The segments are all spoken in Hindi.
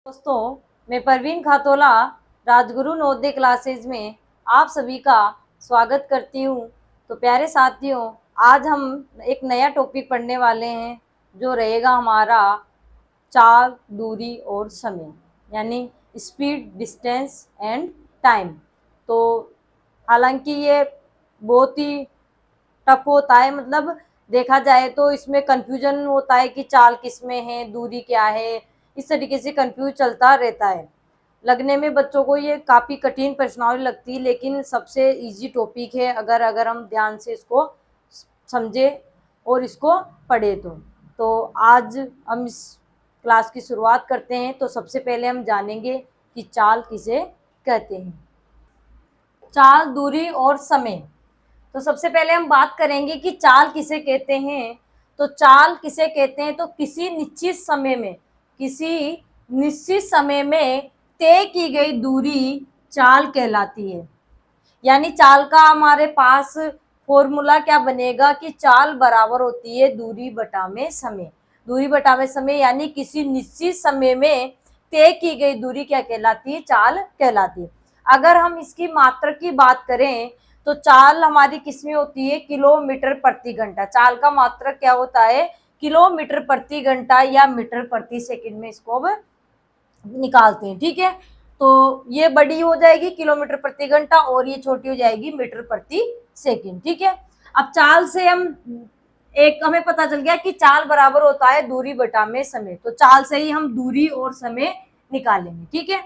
दोस्तों, मैं परवीन खातोला राजगुरु नवोदय क्लासेज में आप सभी का स्वागत करती हूँ। तो प्यारे साथियों, आज हम एक नया टॉपिक पढ़ने वाले हैं जो रहेगा हमारा चाल, दूरी और समय, यानी स्पीड, डिस्टेंस एंड टाइम। तो हालांकि ये बहुत ही टफ होता है, मतलब देखा जाए तो इसमें कंफ्यूजन होता है कि चाल किस में है, दूरी क्या है, इस तरीके से कंफ्यूज चलता रहता है। लगने में बच्चों को ये काफ़ी कठिन प्रश्नावली लगती है, लेकिन सबसे इजी टॉपिक है अगर हम ध्यान से इसको समझे और इसको पढ़े तो आज हम इस क्लास की शुरुआत करते हैं। तो सबसे पहले हम जानेंगे कि चाल किसे कहते हैं। चाल, दूरी और समय। तो सबसे पहले हम बात करेंगे कि चाल किसे कहते हैं। तो चाल किसे कहते हैं, तो किसी निश्चित समय में तय की गई दूरी चाल कहलाती है। यानी चाल का हमारे पास फॉर्मूला क्या बनेगा कि चाल बराबर होती है दूरी बटा में समय। दूरी बटा में समय यानी किसी निश्चित समय में तय की गई दूरी क्या कहलाती है, चाल कहलाती है। अगर हम इसकी मात्रक की बात करें तो चाल हमारी किसमें होती है, किलोमीटर प्रति घंटा। चाल का मात्रक क्या होता है, किलोमीटर प्रति घंटा या मीटर प्रति सेकंड में इसको अब निकालते हैं। ठीक है, तो ये बड़ी हो जाएगी किलोमीटर प्रति घंटा और ये छोटी हो जाएगी मीटर प्रति सेकंड। ठीक है, अब चाल से हमें पता चल गया कि चाल बराबर होता है दूरी बटा में समय। तो चाल से ही हम दूरी और समय निकालेंगे। ठीक है,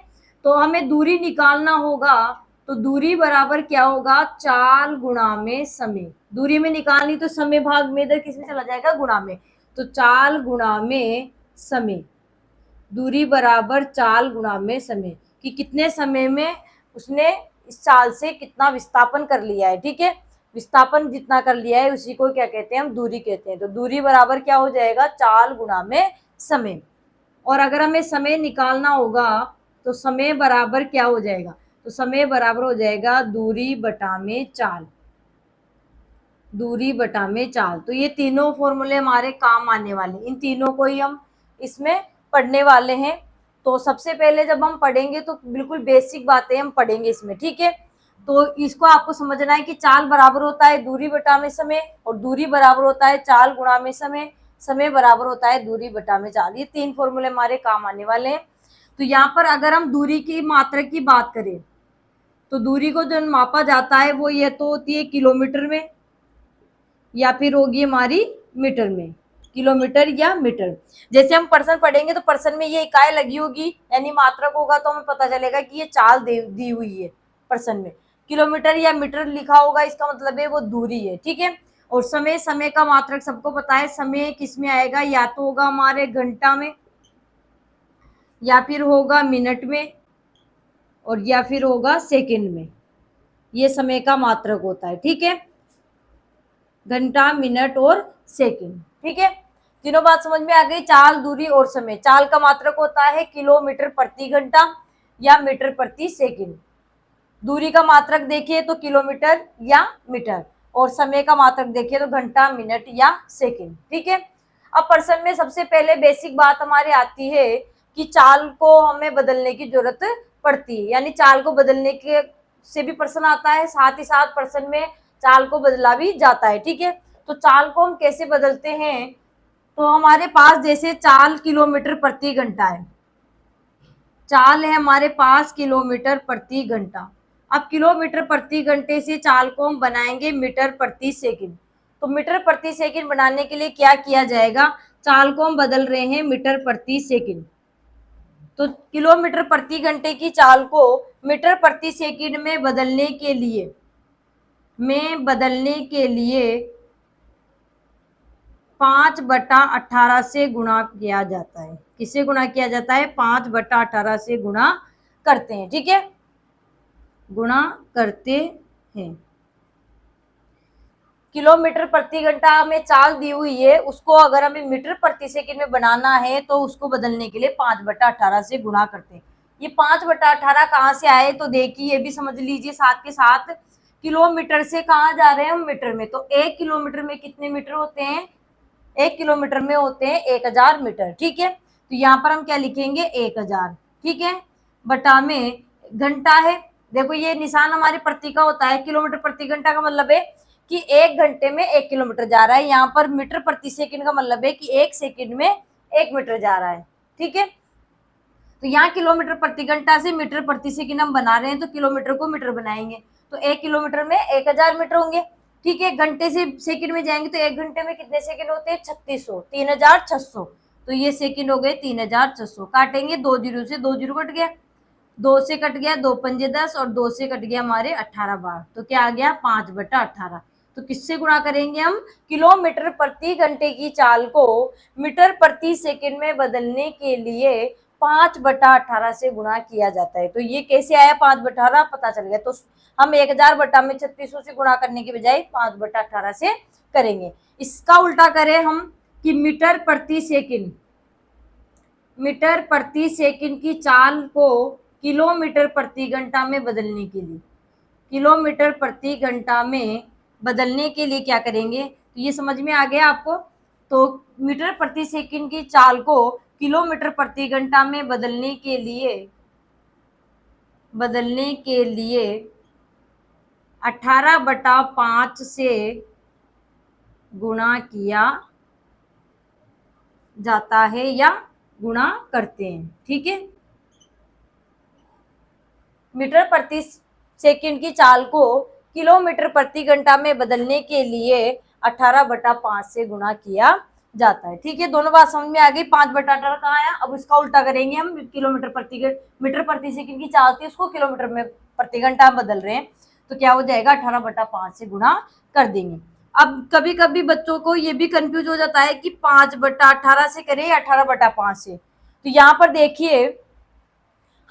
तो हमें दूरी निकालना होगा, तो दूरी बराबर क्या होगा, चाल गुणा में समय। दूरी में निकालनी तो समय भाग में इधर किसमें चला जाएगा, गुणा में। तो चाल गुणा में समय, दूरी बराबर चाल गुणा में समय, कि कितने समय में उसने इस चाल से कितना विस्थापन कर लिया है। ठीक है, विस्थापन जितना कर लिया है उसी को क्या कहते हैं, हम दूरी कहते हैं। तो दूरी बराबर क्या हो जाएगा, चाल गुणा में समय। और अगर हमें समय निकालना होगा तो समय बराबर क्या हो जाएगा, तो समय बराबर हो जाएगा दूरी बटा में चाल। दूरी बटा में चाल, तो ये तीनों फॉर्मूले हमारे काम आने वाले, इन तीनों को ही हम इसमें पढ़ने वाले हैं। तो सबसे पहले जब हम पढ़ेंगे तो बिल्कुल बेसिक बातें हम पढ़ेंगे इसमें। ठीक है, तो इसको आपको समझना है कि चाल बराबर होता है दूरी बटा में समय, और दूरी बराबर होता है चाल गुणा में समय, समय बराबर होता है दूरी बटा में चाल। ये तीन फॉर्मूले हमारे काम आने वाले हैं। तो यहाँ पर अगर हम दूरी की मात्रा की बात करें तो दूरी को जो मापा जाता है वो ये तो होती है किलोमीटर में, या फिर होगी हमारी मीटर में, किलोमीटर या मीटर। जैसे हम पर्सन पढ़ेंगे तो पर्सन में ये इकाई लगी होगी, यानी मात्रक होगा, तो हमें पता चलेगा कि ये चाल दी हुई है पर्सन में। किलोमीटर या मीटर लिखा होगा, इसका मतलब है वो दूरी है। ठीक है, और समय, समय का मात्रक सबको पता है, समय किस में आएगा, या तो होगा हमारे घंटा में, या फिर होगा मिनट में, और या फिर होगा सेकंड में। ये समय का मात्रक होता है। ठीक है, घंटा, मिनट और सेकंड। ठीक है, तीनों बात समझ में आ गई। चाल, दूरी और समय। चाल का मात्रक होता है किलोमीटर प्रति घंटा या मीटर प्रति सेकंड। दूरी का मात्रक देखिए तो किलोमीटर या मीटर, और समय का मात्रक देखिए तो घंटा, मिनट या सेकंड। ठीक है, अब पर्सन में सबसे पहले बेसिक बात हमारी आती है कि चाल को हमें बदलने की जरूरत पड़ती है, यानी चाल को बदलने के से भी पर्सन आता है, साथ ही साथ पर्सन में चाल को बदला भी जाता है। ठीक है, तो चाल को हम कैसे बदलते हैं, तो हमारे पास जैसे चाल किलोमीटर प्रति घंटा है, चाल है हमारे पास किलोमीटर प्रति घंटा। अब किलोमीटर प्रति घंटे से चाल को हम बनाएंगे मीटर प्रति सेकंड। तो मीटर प्रति सेकंड बनाने के लिए क्या किया जाएगा, चाल को हम बदल रहे हैं मीटर प्रति सेकंड। तो किलोमीटर प्रति घंटे की चाल को मीटर प्रति सेकंड में बदलने के लिए 5/18 से गुणा किया जाता है। किसे गुणा किया जाता है, 5/18 से गुणा करते हैं। ठीक है, गुणा करते हैं। किलोमीटर प्रति घंटा में चाल दी हुई है, उसको अगर हमें मीटर प्रति सेकंड में बनाना है तो उसको बदलने के लिए 5/18 से गुणा करते हैं। ये 5/18 कहाँ से आए, तो देखिए ये भी समझ लीजिए साथ के साथ, किलोमीटर से कहाँ जा रहे हैं हम, मीटर में। तो 1 किलोमीटर में कितने मीटर होते हैं, 1 किलोमीटर में होते हैं 1000 मीटर। ठीक है, तो यहाँ पर हम क्या लिखेंगे, 1000। ठीक है, बटा में घंटा है। देखो ये निशान हमारे प्रति का होता है, किलोमीटर प्रति घंटा का मतलब है कि 1 घंटे में 1 किलोमीटर जा रहा है। यहाँ पर मीटर प्रति सेकंड का मतलब है कि 1 सेकंड में 1 मीटर जा रहा है। ठीक है, तो यहाँ किलोमीटर प्रति घंटा से मीटर प्रति सेकंड हम बना रहे हैं, तो किलोमीटर को मीटर बनाएंगे, तो 1 किलोमीटर में 1000 मीटर होंगे। ठीक है, घंटे से सेकंड में जाएंगे तो 1 घंटे में कितने सेकंड होते हैं? 3600, 3600। तो ये सेकंड हो गए 3600। काटेंगे, 2 जीरो से 2 जीरो कट गया, 2 से कट गया 2 पंजे 10 और 2 से कट गया हमारे 18 बार, तो क्या आ गया? 5/18। तो किससे गुणा करेंगे हम? किलोमीटर प्रति घंटे की चाल को मीटर प्रति सेकंड में बदलने के लिए 5/18 से गुणा किया जाता है। तो ये कैसे आया 5/18? पता चल गया। तो हम 1000 बटा में 3600 से गुणा करने के बजाय 5/18 से करेंगे। इसका उल्टा करें हम कि मीटर प्रति सेकंड की चाल को किलोमीटर प्रति घंटा में बदलने के लिए, किलोमीटर प्रति घंटा में बदलने के लिए क्या करेंगे? तो ये समझ में आ गया आपको? तो मीटर प्रति सेकंड की चाल को किलोमीटर प्रति घंटा में बदलने के लिए 18/5 से गुणा किया जाता है या गुणा करते हैं। ठीक है, मीटर प्रति सेकंड की चाल को किलोमीटर प्रति घंटा में बदलने के लिए 18/5 से गुणा किया जाता है। ठीक है, दोनों बात समझ में आ गई। 5/18 कहाँ आया? अब इसका उल्टा करेंगे हम, मीटर प्रति सेकंड की चाल थी, उसको किलोमीटर में प्रति घंटा बदल रहे हैं, तो क्या हो जाएगा? 18/5 से गुणा कर देंगे। अब कभी कभी बच्चों को ये भी कंफ्यूज हो जाता है कि 5/18 से करें या 18/5 से। तो यहाँ पर देखिए,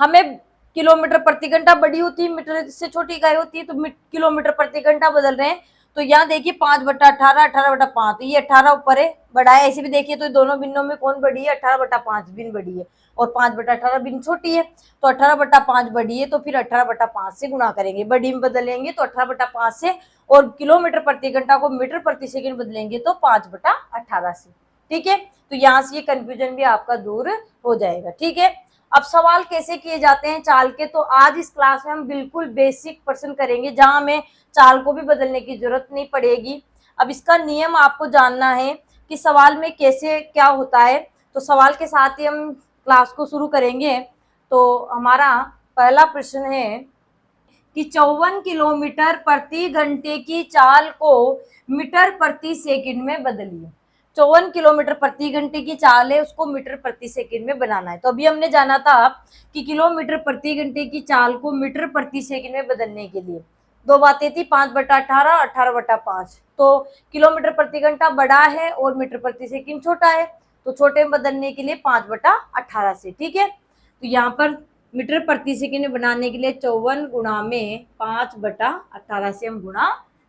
हमें किलोमीटर प्रति घंटा बड़ी होती है, मीटर से छोटी इकाई होती है, तो किलोमीटर प्रति घंटा बदल रहे हैं। तो यहाँ देखिए 5/18, 18/5, तो ये 18 ऊपर है, बड़ा है। ऐसे भी देखिए तो दोनों बिन्नों में कौन बड़ी है? 18/5 बिन बड़ी है और 5/18 बिन छोटी है। तो 18/5 बड़ी है, तो फिर 18/5 से गुणा करेंगे। बड़ी में बदलेंगे तो 18/5 से, और किलोमीटर प्रति घंटा को मीटर प्रति सेकंड बदलेंगे तो 5/18 से। ठीक है, तो यहाँ से ये कंफ्यूजन भी आपका दूर हो जाएगा। ठीक है, अब सवाल कैसे किए जाते हैं चाल के, तो आज इस क्लास में हम बिल्कुल बेसिक प्रश्न करेंगे, जहां हमें चाल को भी बदलने की जरूरत नहीं पड़ेगी। अब इसका नियम आपको जानना है कि सवाल में कैसे क्या होता है, तो सवाल के साथ ही हम क्लास को शुरू करेंगे। तो हमारा पहला प्रश्न है कि 54 किलोमीटर प्रति घंटे की चाल को मीटर प्रति सेकंड में बदलिए। 54 किलोमीटर प्रति घंटे की चाल है, उसको मीटर प्रति सेकंड में बनाना है। तो अभी हमने जाना था कि किलोमीटर प्रति घंटे की चाल को मीटर प्रति सेकंड में बदलने के लिए दो बातें थी, 5/18, 18/5। तो किलोमीटर प्रति घंटा बड़ा है और मीटर प्रति सेकंड छोटा है, तो छोटे में बदलने के लिए 5/18 से। ठीक है, तो यहाँ पर मीटर प्रति सेकंड बनाने के लिए 54 गुणा में 5/18 से हम गुणा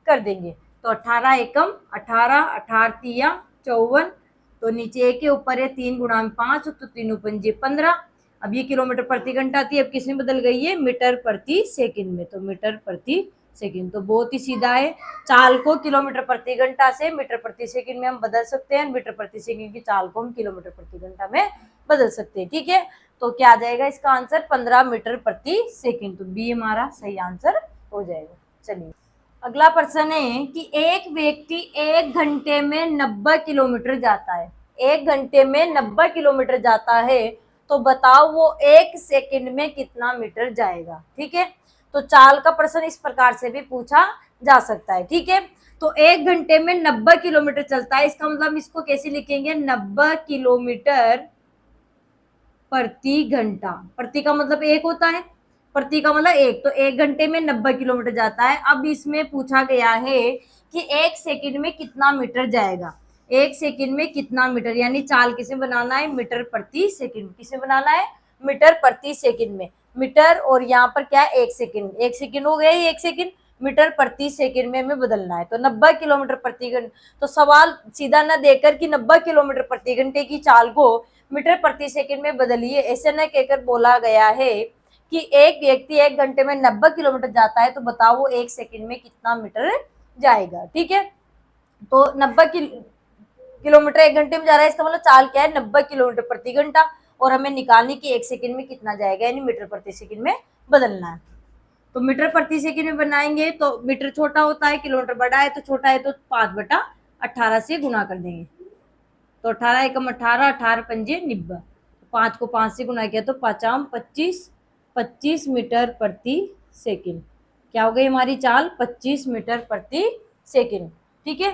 कर देंगे। तो 18 एकम 18, 18 तिया 54, तो नीचे एक के ऊपर है 3 गुणा में 5, तो 3 पंजे 15। अब ये किलोमीटर प्रति घंटा थी, अब किस में बदल गई है? मीटर प्रति सेकंड में। तो मीटर प्रति सेकंड, तो बहुत ही सीधा है। चाल को किलोमीटर प्रति घंटा से मीटर प्रति सेकंड में हम बदल सकते हैं, मीटर प्रति सेकंड की चाल को हम किलोमीटर प्रति घंटा में बदल सकते हैं। ठीक है, तो क्या आ जाएगा इसका आंसर? 15 मीटर प्रति सेकंड। तो बी हमारा सही आंसर हो जाएगा। चलिए अगला प्रश्न है कि एक व्यक्ति 1 घंटे में 90 किलोमीटर जाता है। 1 घंटे में 90 किलोमीटर जाता है, तो बताओ वो 1 सेकंड में कितना मीटर जाएगा। ठीक है, तो चाल का प्रश्न इस प्रकार से भी पूछा जा सकता है। ठीक है, तो 1 घंटे में 90 किलोमीटर चलता है, इसका मतलब इसको कैसे लिखेंगे? 90 किलोमीटर प्रति घंटा। प्रति का मतलब 1 होता है, प्रति का मतलब 1, तो 1 घंटे में 90 किलोमीटर जाता है। अब इसमें पूछा गया है कि 1 सेकंड में कितना मीटर जाएगा। 1 सेकंड में कितना मीटर, यानी चाल किसे बनाना है? मीटर प्रति सेकंड। किसे बनाना है? मीटर प्रति सेकंड में। मीटर और यहाँ पर क्या है? 1 सेकंड। 1 सेकंड हो गया, 1 सेकंड मीटर प्रति सेकंड में हमें बदलना है। तो 90 किलोमीटर प्रति घंटे, तो सवाल सीधा न देकर कि 90 किलोमीटर प्रति घंटे की चाल को मीटर प्रति सेकंड में बदलिए, ऐसे न कहकर बोला गया है कि एक व्यक्ति 1 घंटे में 90 किलोमीटर जाता है, तो बताओ वो 1 सेकंड में कितना मीटर जाएगा। ठीक है, तो 90 किलोमीटर 1 घंटे में जा रहा है, इसका मतलब चाल क्या है? 90 किलोमीटर प्रति घंटा। और हमें निकालनी कि 1 सेकंड में कितना जाएगा, यानी मीटर प्रति सेकंड में बदलना है। तो मीटर प्रति सेकंड में बनाएंगे तो मीटर छोटा होता है, किलोमीटर बड़ा है, तो छोटा है तो 5/18 से गुना कर देंगे। तो 18 एकम 18, 18 पंजे 90, 5 को 5 से गुना किया तो 5 25, 25 मीटर प्रति सेकंड। क्या हो गई हमारी चाल? 25 मीटर प्रति सेकंड। ठीक है,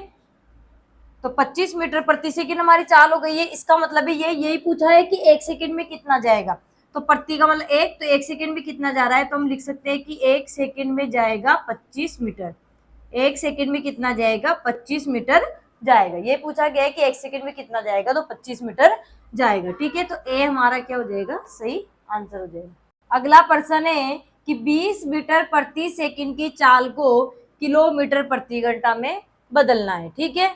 तो 25 मीटर प्रति सेकंड हमारी चाल हो गई है। इसका मतलब है यही पूछा है कि 1 सेकंड में कितना जाएगा। तो प्रति का मतलब 1, तो 1 सेकंड में कितना जा रहा है, तो हम लिख सकते हैं कि 1 सेकंड में जाएगा 25 मीटर। 1 सेकंड में कितना जाएगा? 25 मीटर जाएगा। ये पूछा गया है कि 1 सेकंड में कितना जाएगा, तो 25 मीटर जाएगा। ठीक है, तो ए हमारा क्या हो जाएगा? सही आंसर हो जाएगा। अगला प्रश्न है कि 20 मीटर प्रति सेकंड की चाल को किलोमीटर प्रति घंटा में बदलना है। ठीक है,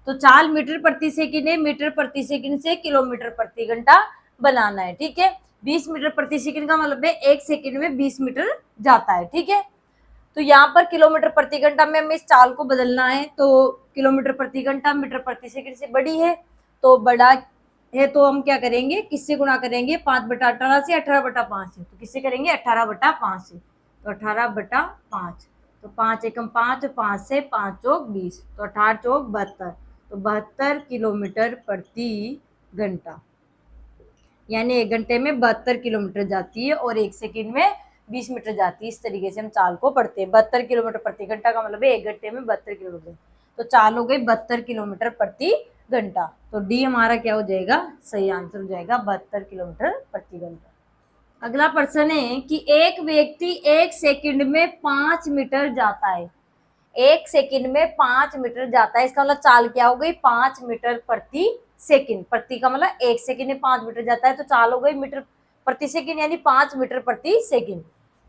तो चाल मीटर प्रति सेकंड है, मीटर प्रति सेकंड से किलोमीटर प्रति घंटा बनाना है। ठीक है, 20 मीटर प्रति सेकंड का मतलब है 1 सेकंड में 20 मीटर जाता है। ठीक है, तो यहाँ पर किलोमीटर प्रति घंटा में हमें इस चाल को बदलना है। तो किलोमीटर प्रति घंटा मीटर प्रति सेकंड से बड़ी है, तो बड़ा है तो हम क्या करेंगे? किससे गुणा करेंगे? 5/18 से। 18/5 है, तो किससे करेंगे? 18/5 से। तो 18/5, तो 5 एकम 5, 5 से 5 चौक 20, तो 18 चौक 72, तो 72 किलोमीटर प्रति घंटा, यानी 1 घंटे में 72 किलोमीटर जाती है और 1 सेकंड में 20 मीटर जाती है। इस तरीके से हम चाल को पढ़ते हैं। 72 किलोमीटर प्रति घंटा का मतलब है 1 घंटे में 72 किलोमीटर। तो चाल हो गई 72 किलोमीटर प्रति घंटा। तो डी हमारा क्या हो जाएगा? सही आंसर हो जाएगा 72 किलोमीटर प्रति घंटा। अगला प्रश्न है कि एक व्यक्ति 1 सेकंड में 5 मीटर जाता है। 1 सेकंड में 5 मीटर जाता है, इसका मतलब चाल क्या हो गई? 5 मीटर प्रति सेकंड। प्रति का मतलब 1 सेकंड में 5 मीटर जाता है, तो चाल हो गई मीटर प्रति सेकंड, यानी 5 मीटर प्रति सेकंड।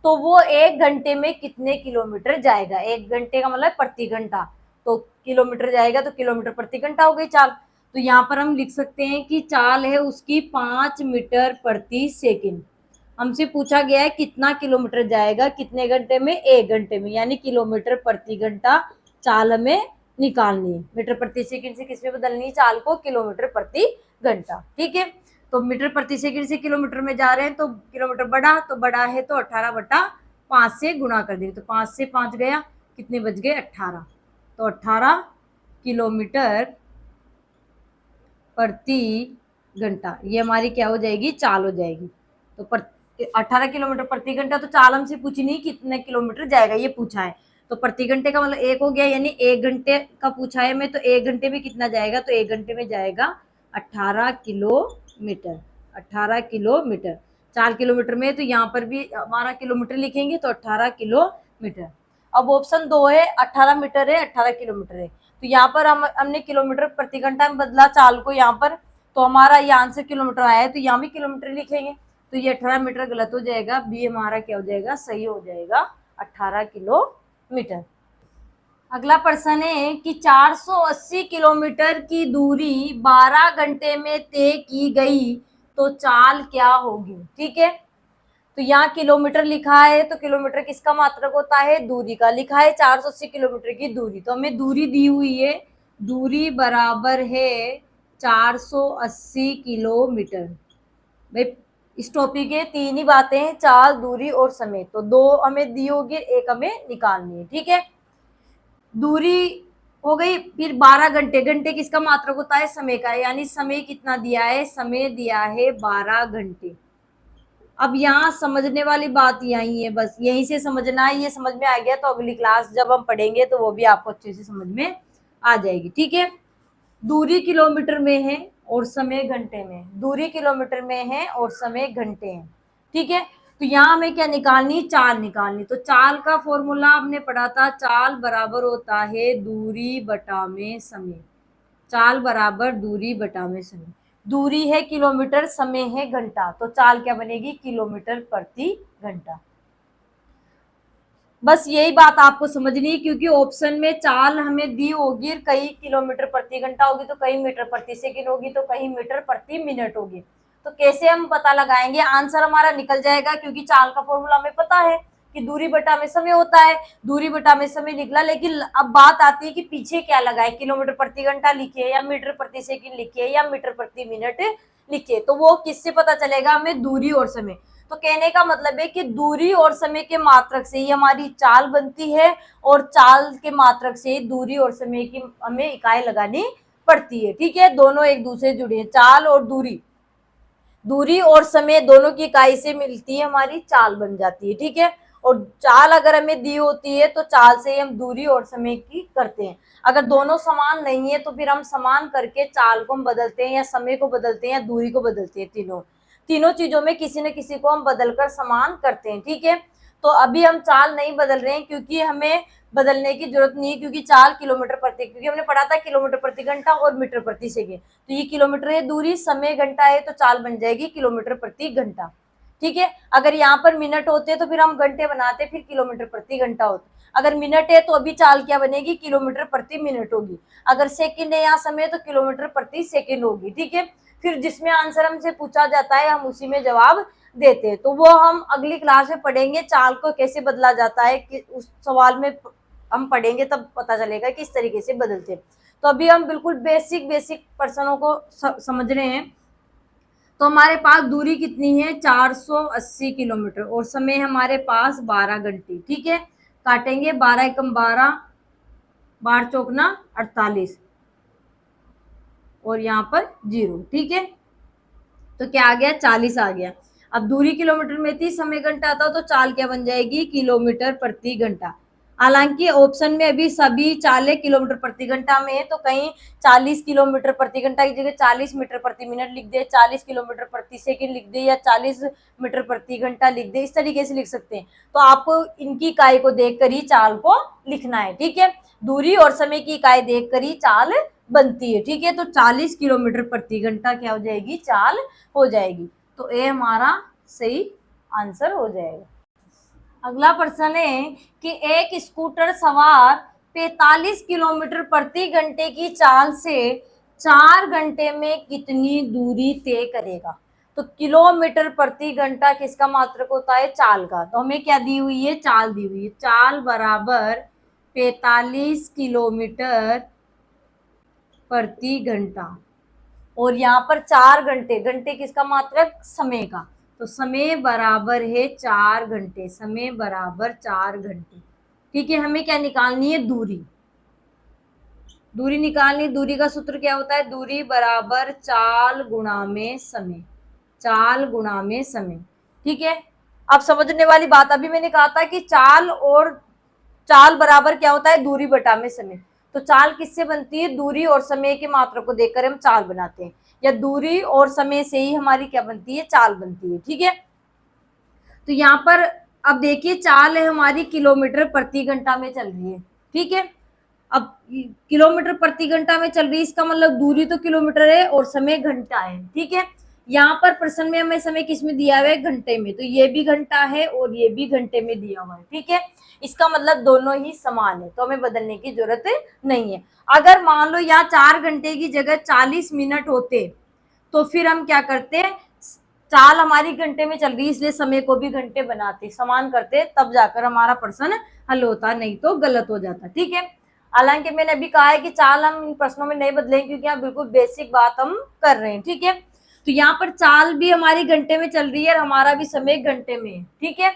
तो वो 1 घंटे में कितने किलोमीटर जाएगा? 1 घंटे का मतलब प्रति घंटा, तो किलोमीटर जाएगा, तो किलोमीटर प्रति घंटा हो गई चाल। तो यहाँ पर हम लिख सकते हैं कि चाल है उसकी 5 मीटर प्रति सेकंड। हमसे पूछा गया है कितना किलोमीटर जाएगा कितने घंटे में? 1 घंटे में, यानी किलोमीटर प्रति घंटा चाल हमें निकालनी है। मीटर प्रति सेकंड से किसमें बदलनी है चाल को? किलोमीटर प्रति घंटा। ठीक है, तो मीटर प्रति सेकंड से किलोमीटर में जा रहे हैं, तो किलोमीटर बड़ा, तो बड़ा है तो 18/5 से गुणा कर देंगे। तो 5 से 5 गया, कितने बच गए? 18, तो 18 किलोमीटर प्रति घंटा, ये हमारी क्या हो जाएगी? चाल हो जाएगी। तो 18 किलोमीटर प्रति घंटा, तो चाल हमसे पूछी नहीं कितने किलोमीटर जाएगा, ये पूछा है। तो प्रति घंटे का मतलब 1 हो गया, यानी 1 घंटे का पूछा है हमें, तो 1 घंटे में कितना जाएगा? तो 1 घंटे में जाएगा 18 किलोमीटर। 18 किलोमीटर, 4 किलोमीटर में, तो यहाँ पर भी हमारा किलोमीटर लिखेंगे, तो 18 किलोमीटर। अब ऑप्शन 2 है 18 मीटर है, 18 किलोमीटर है, तो यहाँ पर हमने किलोमीटर प्रति घंटा में बदला चाल को यहाँ पर, तो हमारा ये आंसर किलोमीटर आया है, तो यहाँ भी किलोमीटर लिखेंगे। तो ये 18 मीटर गलत हो जाएगा, बी हमारा क्या हो जाएगा? सही हो जाएगा 18 किलोमीटर। अगला प्रश्न है कि 480 किलोमीटर की दूरी 12 घंटे में तय की गई तो चाल क्या होगी? ठीक है, तो यहाँ किलोमीटर लिखा है, तो किलोमीटर किसका मात्रक होता है? दूरी का। लिखा है 480 किलोमीटर की दूरी, तो हमें दूरी दी हुई है, दूरी बराबर है 480 किलोमीटर। भाई इस टॉपिक के 3 ही बातें हैं, चाल, दूरी और समय, तो 2 हमें दी होगी, 1 हमें निकालनी है। ठीक है, दूरी हो गई, फिर 12 घंटे, घंटे किसका मात्रक होता है? समय का, यानी समय कितना दिया है? समय दिया है 12 घंटे। अब यहाँ समझने वाली बात यही है, बस यहीं से समझना है। ये समझ में आ गया तो अगली क्लास जब हम पढ़ेंगे तो वो भी आपको अच्छे से समझ में आ जाएगी। ठीक है, दूरी किलोमीटर में है और समय घंटे में, दूरी किलोमीटर में है और समय घंटे है। ठीक है, तो यहाँ हमें क्या निकालनी? चाल निकालनी। तो चाल का फॉर्मूला हमने पढ़ा था, चाल बराबर होता है दूरी बटा में समय। चाल बराबर दूरी बटा में समय। दूरी है किलोमीटर, समय है घंटा, तो चाल क्या बनेगी? किलोमीटर प्रति घंटा। बस यही बात आपको समझनी है, क्योंकि ऑप्शन में चाल हमें दी होगी, कहीं किलोमीटर प्रति घंटा होगी, तो कहीं मीटर प्रति सेकंड होगी, तो कहीं मीटर प्रति मिनट होगी। तो कैसे हम पता लगाएंगे? आंसर हमारा निकल जाएगा, क्योंकि चाल का फॉर्मूला हमें पता है कि दूरी बटा में समय होता है। दूरी बटा में समय निकला, लेकिन अब बात आती है कि पीछे क्या लगाए, किलोमीटर प्रति घंटा लिखे या मीटर प्रति सेकंड लिखे या मीटर प्रति मिनट लिखे, तो वो किससे पता चलेगा हमें? दूरी और समय। तो कहने का मतलब है कि दूरी और समय के मात्रक से ही हमारी चाल बनती है, और चाल के मात्रक से दूरी और समय की हमें इकाई लगानी पड़ती है। ठीक है, दोनों एक दूसरे से जुड़े हैं, चाल और दूरी, दूरी और समय दोनों की इकाई से मिलती है हमारी चाल बन जाती है। ठीक है, और चाल अगर हमें दी होती है तो चाल से हम दूरी और समय की करते हैं। अगर दोनों समान नहीं है तो फिर हम समान करके चाल को हम बदलते हैं, या समय को बदलते हैं, या दूरी को बदलते हैं। तीनों तीनों चीजों में किसी न किसी को हम बदलकर समान करते हैं। ठीक है, तो अभी हम चाल नहीं बदल रहे हैं क्योंकि हमें बदलने की जरूरत नहीं है, क्योंकि चाल किलोमीटर प्रति, क्योंकि हमने पढ़ा था किलोमीटर प्रति घंटा और मीटर प्रति सेकेंड, तो ये किलोमीटर है दूरी, समय घंटा है, तो चाल बन जाएगी किलोमीटर प्रति घंटा। ठीक है, अगर यहाँ पर मिनट होते तो फिर हम घंटे बनाते, फिर किलोमीटर प्रति घंटा होता। अगर मिनट है तो अभी चाल क्या बनेगी? किलोमीटर प्रति मिनट होगी। अगर सेकंड है यहाँ समय तो किलोमीटर प्रति सेकंड होगी। ठीक है, फिर जिसमें आंसर हमसे पूछा जाता है हम उसी में जवाब देते हैं। तो वो हम अगली क्लास में पढ़ेंगे, चाल को कैसे बदला जाता है, कि उस सवाल में हम पढ़ेंगे तब पता चलेगा किस तरीके से बदलते हैं। तो अभी हम बिल्कुल बेसिक प्रश्नों को समझ रहे हैं। तो हमारे पास दूरी कितनी है? 480 किलोमीटर, और समय हमारे पास 12 घंटे। ठीक है, काटेंगे, 12 एकम 12, 12 चौकना 48, और यहाँ पर 0। ठीक है, तो क्या आ गया? 40 आ गया। अब दूरी किलोमीटर में थी, समय घंटा था, तो चाल क्या बन जाएगी? किलोमीटर प्रति घंटा। हालांकि ऑप्शन में अभी सभी चालें किलोमीटर प्रति घंटा में है, तो कहीं 40 किलोमीटर प्रति घंटा की जगह 40 मीटर प्रति मिनट लिख दे, 40 किलोमीटर प्रति सेकंड लिख दे, या 40 मीटर प्रति घंटा लिख दे, इस तरीके से लिख सकते हैं। तो आपको इनकी इकाई को देखकर ही चाल को लिखना है। ठीक है, दूरी और समय की इकाई देखकर ही चाल बनती है। ठीक है, तो 40 किलोमीटर प्रति घंटा क्या हो जाएगी? चाल हो जाएगी। तो ए हमारा सही आंसर हो जाएगा। अगला प्रश्न है कि एक स्कूटर सवार 45 किलोमीटर प्रति घंटे की चाल से 4 घंटे में कितनी दूरी तय करेगा? तो किलोमीटर प्रति घंटा किसका मात्रक होता है? चाल का। तो हमें क्या दी हुई है? चाल दी हुई है। चाल बराबर 45 किलोमीटर प्रति घंटा, और यहाँ पर 4 घंटे, घंटे किसका मात्रक? समय का। तो समय बराबर है 4 घंटे, समय बराबर 4 घंटे। ठीक है, हमें क्या निकालनी है? दूरी। दूरी निकालनी, दूरी का सूत्र क्या होता है? दूरी बराबर चाल गुणा में समय, चाल गुणा में समय। ठीक है, अब समझने वाली बात, अभी मैंने कहा था कि चाल बराबर क्या होता है? दूरी बटा में समय। तो चाल किससे बनती है? दूरी और समय के मात्रा को देखकर हम चाल बनाते हैं, या दूरी और समय से ही हमारी क्या बनती है? चाल बनती है। ठीक है, तो यहाँ पर अब देखिए, चाल है हमारी किलोमीटर प्रति घंटा में चल रही है। ठीक है, अब किलोमीटर प्रति घंटा में चल रही है, इसका मतलब दूरी तो किलोमीटर है और समय घंटा है। ठीक है, यहाँ पर प्रश्न में हमें समय किस में दिया हुआ है? घंटे में, तो ये भी घंटा है और ये भी घंटे में दिया हुआ है। ठीक है, इसका मतलब दोनों ही समान है, तो हमें बदलने की जरूरत नहीं है। अगर मान लो यहाँ 4 घंटे की जगह 40 मिनट होते तो फिर हम क्या करते? चाल हमारी घंटे में चल रही है इसलिए समय को भी घंटे बनाते, समान करते, तब जाकर हमारा प्रश्न हल होता, नहीं तो गलत हो जाता। ठीक है, हालांकि मैंने अभी कहा है कि चाल हम इन प्रश्नों में नहीं बदलेंगे क्योंकि यहाँ बिल्कुल बेसिक बात हम कर रहे हैं। ठीक है, तो यहाँ पर चाल भी हमारी घंटे में चल रही है और हमारा भी समय घंटे में है। ठीक है,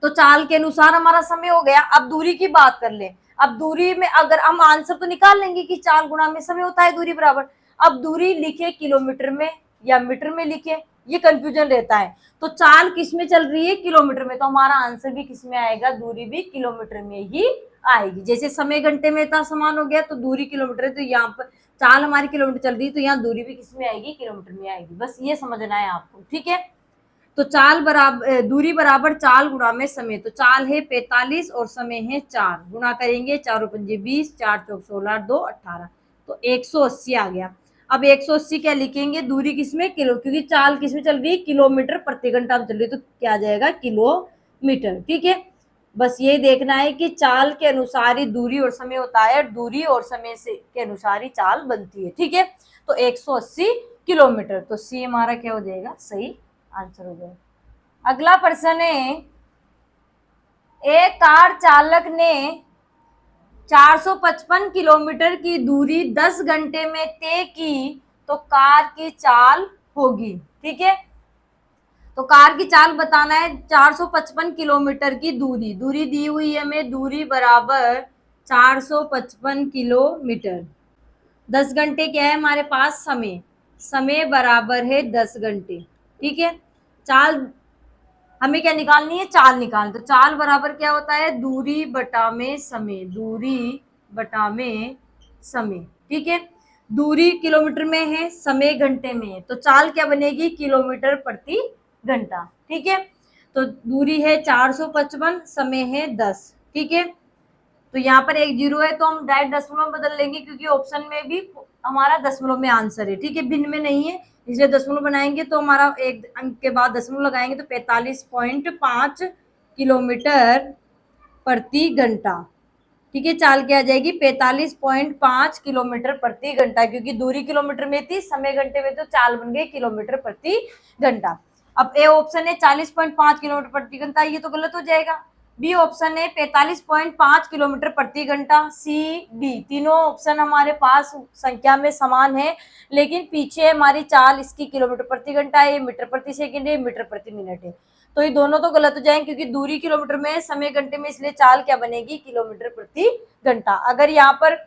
तो चाल के अनुसार हमारा समय हो गया। अब दूरी की बात कर ले। अब दूरी में अगर हम आंसर तो निकाल लेंगे कि चाल गुणा में समय होता है दूरी बराबर। अब दूरी लिखे किलोमीटर में या मीटर में लिखे, ये कंफ्यूजन रहता है। तो चाल किस में चल रही है? किलोमीटर में, तो हमारा आंसर भी किस में आएगा? दूरी भी किलोमीटर में ही आएगी। जैसे समय घंटे में था, समान हो गया, तो दूरी किलोमीटर है, तो यहाँ पर चाल हमारी किलोमीटर चल रही है, तो यहाँ दूरी भी किस में आएगी? किलोमीटर में आएगी। बस ये समझना है आपको। ठीक है, तो चाल बराबर दूरी बराबर चाल गुणा में समय। तो चाल है 45 और समय है 4, गुणा करेंगे 4 पंजे 20, 4 चौक 16, 2 18, तो 180 आ गया। अब 180 क्या लिखेंगे? दूरी किसमें? किलो, क्योंकि चाल किसमें चल रही है? किलोमीटर प्रति घंटा में चल रही है, तो क्या जाएगा? किलोमीटर। ठीक है, बस ये देखना है कि चाल के अनुसार ही दूरी और समय होता है, दूरी और समय से के अनुसार ही चाल बनती है। ठीक है, तो 180 किलोमीटर, तो सी हमारा क्या हो जाएगा? सही आंसर हो जाएगा। अगला प्रश्न है, एक कार चालक ने 455 किलोमीटर की दूरी 10 घंटे में तय की, तो कार की चाल होगी। ठीक है, तो कार की चाल बताना है 455 किलोमीटर की दूरी, दूरी दी हुई है हमें, दूरी बराबर 455 किलोमीटर। 10 घंटे क्या है हमारे पास समय, समय बराबर है 10 घंटे। ठीक है, चाल हमें क्या निकालनी है, चाल निकालनी, तो चाल बराबर क्या होता है, दूरी बटा में समय, दूरी बटा में समय। ठीक है, दूरी किलोमीटर में है, समय घंटे में है, तो चाल क्या बनेगी, किलोमीटर प्रति घंटा। ठीक है, तो दूरी है 455, समय है 10। ठीक है, तो यहाँ पर एक जीरो है तो हम डायरेक्ट दशमलव में बदल लेंगे, क्योंकि ऑप्शन में भी हमारा दशमलव में आंसर है। ठीक है, भिन्न में नहीं है, इसलिए दशमलव बनाएंगे तो हमारा एक अंक के बाद दशमलव लगाएंगे तो 45.5 किलोमीटर प्रति घंटा। ठीक है, चाल क्या आ जाएगी, 45.5 किलोमीटर प्रति घंटा, क्योंकि दूरी किलोमीटर में थी, समय घंटे में, तो चाल बन गई किलोमीटर प्रति घंटा। अब ए ऑप्शन है 40.5 किलोमीटर प्रति घंटा, ये तो गलत हो जाएगा। बी ऑप्शन है 45.5 किलोमीटर प्रति घंटा। सी डी तीनों ऑप्शन हमारे पास संख्या में समान है, लेकिन पीछे हमारी चाल इसकी किलोमीटर प्रति घंटा है, मीटर प्रति सेकंड है, मीटर प्रति मिनट है, तो ये दोनों तो गलत हो जाएंगे, क्योंकि दूरी किलोमीटर में है, समय घंटे में, इसलिए चाल क्या बनेगी, किलोमीटर प्रति घंटा। अगर यहाँ पर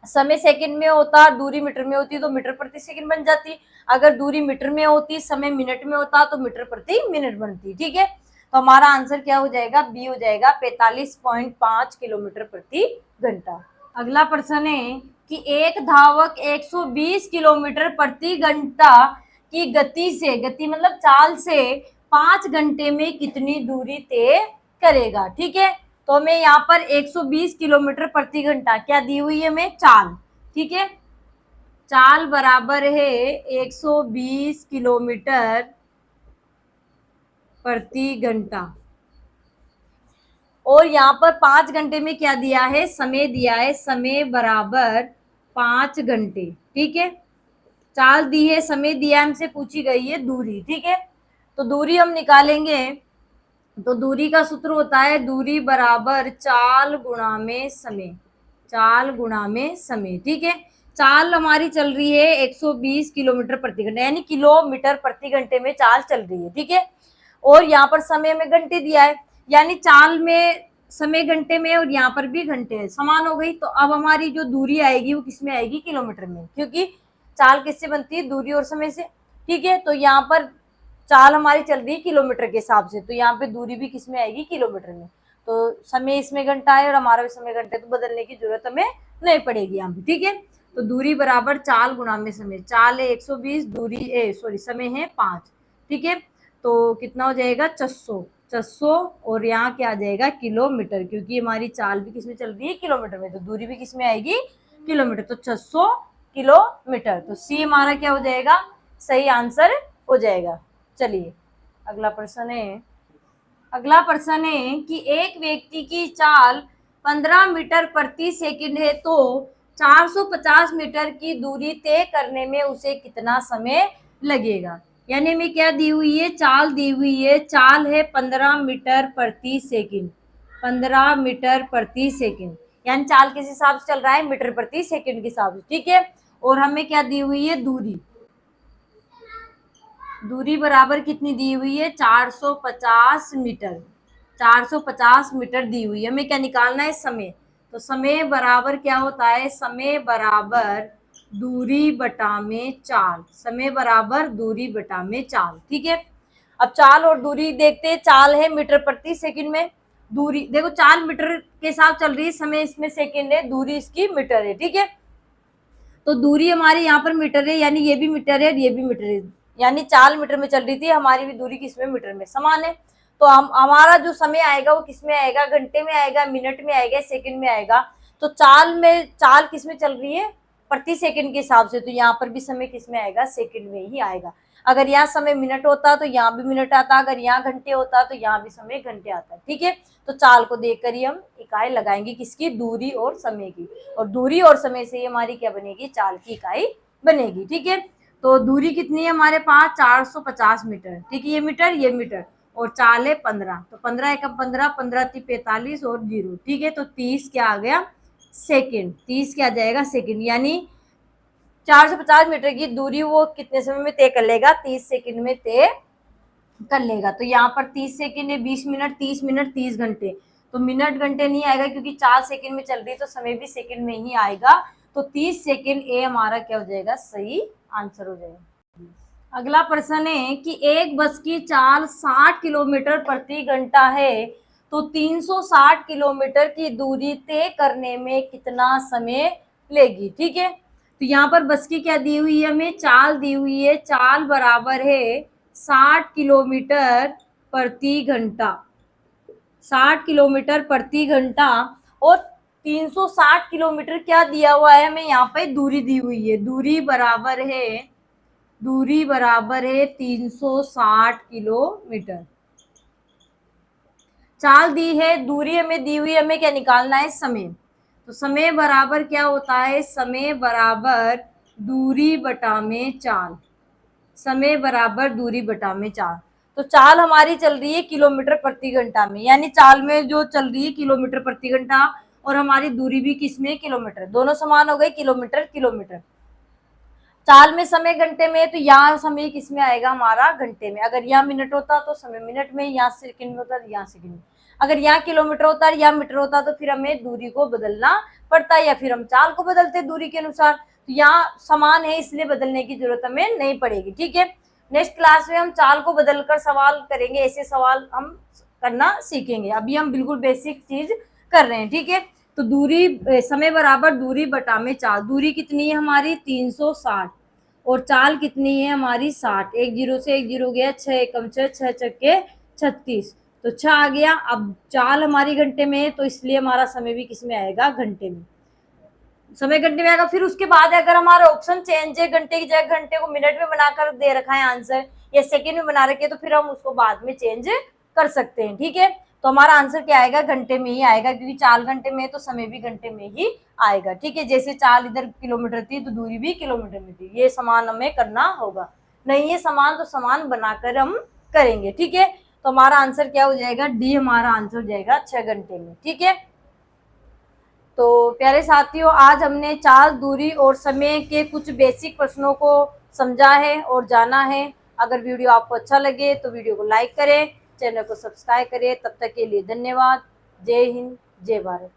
समय सेकंड में होता, दूरी मीटर में होती, तो मीटर प्रति सेकंड बन जाती। अगर दूरी मीटर में होती, समय मिनट में होता, तो मीटर प्रति मिनट बनती। ठीक है, तो हमारा आंसर क्या हो जाएगा, बी हो जाएगा, 45.5 किलोमीटर प्रति घंटा। अगला प्रश्न है कि एक धावक 120 किलोमीटर प्रति घंटा की गति से, गति मतलब चाल से 5 घंटे में कितनी दूरी तय करेगा। ठीक है, तो हमें यहाँ पर 120 किलोमीटर प्रति घंटा क्या दी हुई है हमें, चाल। ठीक है, चाल बराबर है 120 किलोमीटर प्रति घंटा, और यहाँ पर 5 घंटे में क्या दिया है, समय दिया है, समय बराबर 5 घंटे। ठीक है, चाल दी है, समय दिया, हमसे पूछी गई है दूरी। ठीक है, तो दूरी हम निकालेंगे, तो दूरी का सूत्र होता है दूरी बराबर चाल गुणा में समय, चाल गुणा में समय। ठीक है, चाल हमारी चल रही है 120 किलोमीटर प्रति घंटे, यानी किलोमीटर प्रति घंटे में चाल चल रही है। ठीक है, और यहाँ पर समय में घंटे दिया है, यानी चाल में समय घंटे में और यहाँ पर भी घंटे है, समान हो गई। तो अब हमारी जो दूरी आएगी वो किस में आएगी, किलोमीटर में, क्योंकि चाल किससे बनती है, दूरी और समय से। ठीक है, तो यहाँ पर चाल हमारी चल रही है किलोमीटर के हिसाब से, तो यहाँ पे दूरी भी किस में आएगी, किलोमीटर में। तो समय इसमें घंटा है और हमारा भी समय घंटे, तो बदलने की जरूरत हमें नहीं पड़ेगी यहाँ पे। ठीक है, तो दूरी बराबर चाल गुणा में समय, चाल है 120, दूरी समय है 5। ठीक है, तो कितना हो जाएगा, 600 और यहाँ क्या आ जाएगा, किलोमीटर, क्योंकि हमारी चाल भी किसमें चल रही है, किलोमीटर में, तो दूरी भी किसमें आएगी, किलोमीटर, तो 600 किलोमीटर। तो सी हमारा क्या हो जाएगा, सही आंसर हो जाएगा। चलिए अगला प्रश्न है, अगला प्रश्न है कि एक व्यक्ति की चाल 15 मीटर प्रति सेकंड है, तो 450 मीटर की दूरी तय करने में उसे कितना समय लगेगा। यानी हमें क्या दी हुई है, चाल दी हुई है, चाल है 15 मीटर प्रति सेकंड, 15 मीटर प्रति सेकंड, यानी चाल किस हिसाब से चल रहा है, मीटर प्रति सेकंड के हिसाब से। ठीक है, और हमें क्या दी हुई है, दूरी, दूरी बराबर कितनी दी हुई है, 450 मीटर, 450 मीटर दी हुई है। हमें क्या निकालना है, समय, तो समय बराबर क्या होता है, समय बराबर दूरी बटा में चाल, समय बराबर दूरी बटा में चाल। ठीक है, अब चाल और दूरी देखते हैं, चाल है मीटर प्रति सेकंड में, दूरी देखो चाल मीटर के साथ चल रही है, समय इसमें सेकंड है, दूरी इसकी मीटर है। ठीक है, तो दूरी हमारी यहाँ पर मीटर है, यानी ये भी मीटर है और ये भी मीटर है, यानी चाल मीटर में चल रही थी, हमारी भी दूरी किसमें, मीटर में समान है। तो हम हमारा जो समय आएगा वो किसमें आएगा, घंटे में आएगा, मिनट में आएगा, सेकंड में आएगा। तो चाल में, चाल किसमें चल रही है, प्रति सेकंड के हिसाब से, तो यहाँ पर भी समय किसमें आएगा, सेकंड में ही आएगा। अगर यहाँ समय मिनट होता तो यहाँ भी मिनट आता, अगर यहाँ घंटे होता तो यहाँ भी समय घंटे आता। ठीक है, तो चाल को देखकर ही हम इकाई लगाएंगे, किसकी, दूरी और समय की, और दूरी और समय से हमारी क्या बनेगी, चाल की इकाई बनेगी। ठीक है, तो दूरी कितनी है हमारे पास, 450 मीटर। ठीक है, ये मीटर और चाल है 15, तो 15 एकम 15, 15 × 45 और 0। ठीक है, तो 30 क्या आ गया, सेकंड, 30 क्या आ जाएगा, सेकंड, यानी 450 मीटर की दूरी वो कितने समय में तय कर लेगा? 30 सेकंड में तय कर लेगा। तो यहाँ पर 30 सेकंड है, 20 मिनट, 30 मिनट, 30 घंटे। तो मिनट घंटे नहीं आएगा क्योंकि 4 सेकंड में चल रही है, तो समय भी सेकंड में ही आएगा। तो 30 सेकंड ए हमारा क्या हो जाएगा? सही आंसर हो जाएगा। अगला प्रश्न है कि एक बस की चाल 60 किलोमीटर प्रति घंटा है, तो 360 किलोमीटर की दूरी तय करने में कितना समय लेगी? ठीक है, तो यहाँ पर बस की क्या दी हुई है? हमें चाल दी हुई है। चाल बराबर है 60 किलोमीटर प्रति घंटा, 60 किलोमीटर प्रति घंटा, और 360 किलोमीटर क्या दिया हुआ है हमें? यहाँ पे दूरी दी हुई है। दूरी बराबर है 360 किलोमीटर। चाल दी है, दूरी हमें दी हुई है, हमें क्या निकालना है? समय। तो समय बराबर क्या होता है? समय बराबर दूरी बटा में चाल। समय बराबर दूरी बटा में चाल। तो चाल हमारी चल रही है किलोमीटर प्रति घंटा में, यानी चाल में जो चल रही है किलोमीटर प्रति घंटा, और हमारी दूरी भी किसमें? किलोमीटर। दोनों समान हो गए, किलोमीटर किलोमीटर। चाल में समय घंटे में है, तो यहाँ समय किस में आएगा? हमारा घंटे में। अगर यहाँ मिनट होता तो समय मिनट में, यहाँ सेकंड में होता तो यहाँ सेकंड में। अगर यहाँ किलोमीटर होता है, यहाँ मीटर होता, तो फिर हमें दूरी को बदलना पड़ता है, या फिर हम चाल को बदलते दूरी के अनुसार। तो यहाँ समान है, इसलिए बदलने की जरूरत हमें नहीं पड़ेगी। ठीक है, नेक्स्ट क्लास में हम चाल को बदलकर सवाल करेंगे, ऐसे सवाल हम करना सीखेंगे। अभी हम बिल्कुल बेसिक चीज कर रहे हैं। ठीक है, तो दूरी, समय बराबर दूरी बटा में चाल। दूरी कितनी है हमारी? 360, और चाल कितनी है हमारी? 60। एक जीरो से एक जीरो गया, 6 एकम 6, 6 छक्के 36, तो 6 आ गया। अब चाल हमारी घंटे में है, तो इसलिए हमारा समय भी किस में आएगा? घंटे में। समय घंटे में आएगा। फिर उसके बाद अगर हमारा ऑप्शन चेंज है, घंटे की जगह घंटे को मिनट में बनाकर दे रखा है आंसर, या सेकंड में बना रखे, तो फिर हम उसको बाद में चेंज कर सकते हैं। ठीक है, तो हमारा आंसर क्या आएगा? घंटे में ही आएगा, क्योंकि चाल घंटे में है तो समय भी घंटे में ही आएगा। ठीक है, जैसे चाल इधर किलोमीटर थी तो दूरी भी किलोमीटर में थी। ये समान हमें करना होगा, नहीं है समान तो समान बनाकर हम करेंगे। ठीक है, तो हमारा आंसर क्या हो जाएगा? डी हमारा आंसर हो जाएगा 6 घंटे में। ठीक है, तो प्यारे साथियों, आज हमने चाल, दूरी और समय के कुछ बेसिक प्रश्नों को समझा है और जाना है। अगर वीडियो आपको अच्छा लगे तो वीडियो को लाइक करें, चैनल को सब्सक्राइब करें। तब तक के लिए धन्यवाद। जय हिंद, जय भारत।